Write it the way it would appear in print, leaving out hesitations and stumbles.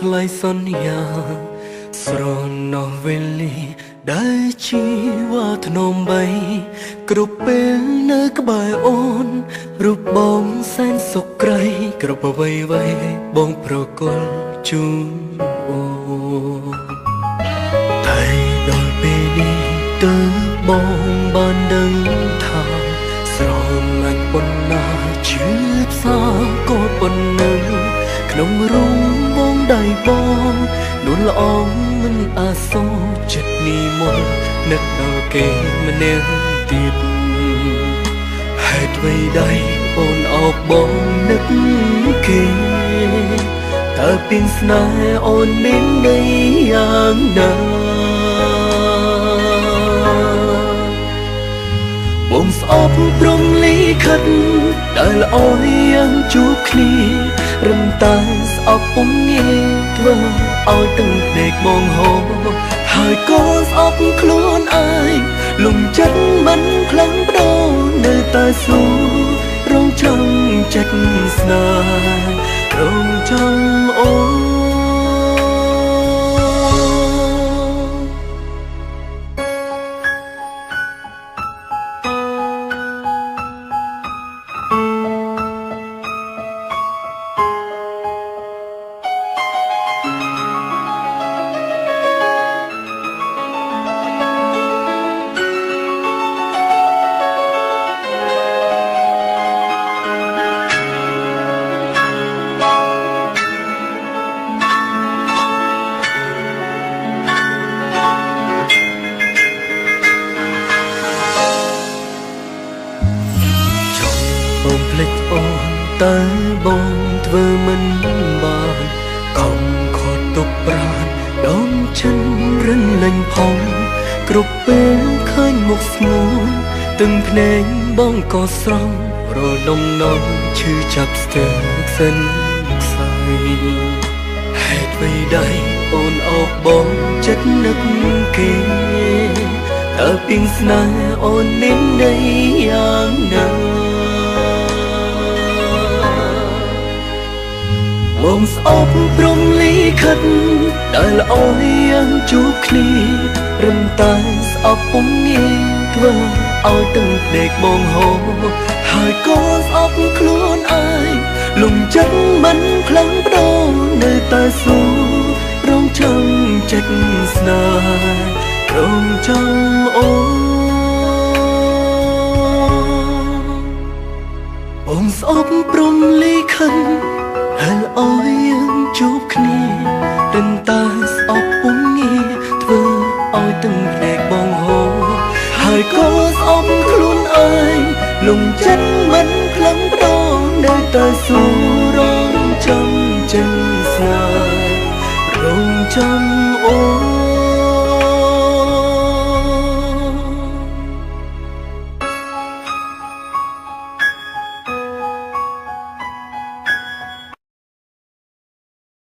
ថ្លៃសន្យាស្រណោះវេលាដែលជីវ៉ាធ្នមបីគ្រប់ពេលនៅក្បែរអូនរូបបងសែនសុខក្រៃគ្រប់អ្វីបងប្រគល់ជូនអូនតែដល់ពេលនេះទើបបងបានដឹងថាស្រឡាញ់ប៉ុណ្ណាជឿផ្សាក៏ប៉ុណ្ណឹងក្នុងរូងបងដៃបងនួនល្អមិនអាសូរចិត្តនេះមកនឹកដល់គេម្នាក់ទៀតហេតុអ្វីដែរអូនអោបបងនឹកគេតើពីស្នេហ៍អូនមានន័យយ៉ាងណាបងស្អប់ព្រមលីខិតដែលល្អយ៉ាងជួបគ្នារំតែស្អប់ពុំងាយធ្វើឲ្យទឹកភ្នែកបងហូរហើយក៏ស្អប់ខ្លួនឯងលំចិត្តមិនខ្លាំងបដូរនៅតែសួររងចាំចិត្តស្នេហ៍រងចាំអូនបងភ្លេចអូនតែបងធ្វើមិនបានខំខត់ទុកប្រាណដងចិនរិនលេងផងគ្រប់ពេលឃើញមុខស្ងួនទឹកភ្នែកបងក៏ស្រង់រលំនំឈឺចាប់ស្ទើរសិនខ្សែហេតុអ្វីដែរអូនអោបបងចិត្តនឹកគេតើពីស្នេហ៍អូនមានន័យយ៉ាងណាបងស្អប់ព្រមលីខិតដែលល្អយ៉ាងជួបគ្នារំតែស្អប់ពុំងាយធ្វើឲ្យទឹកភ្នែកបងហូរហើយក៏ស្អប់ខ្លួនឯងលំចិត្តមិនខ្លាំងបដូរនៅតែសួររងចាំចិត្តស្នេហ៍រងចាំអូនបងស្អប់ព្រមលីខិតហើយអើយយើងជួបគ្នាតែតែស្អប់ពុំងាយធ្វើឲ្យទឹកភ្នែកបងហូរហើយក៏ស្អប់ខ្លួនឯងលំចិត្តមិនខ្លាំងបដូរនៅតែសួររងចាំចិត្តស្នេហ៍រងចាំអូន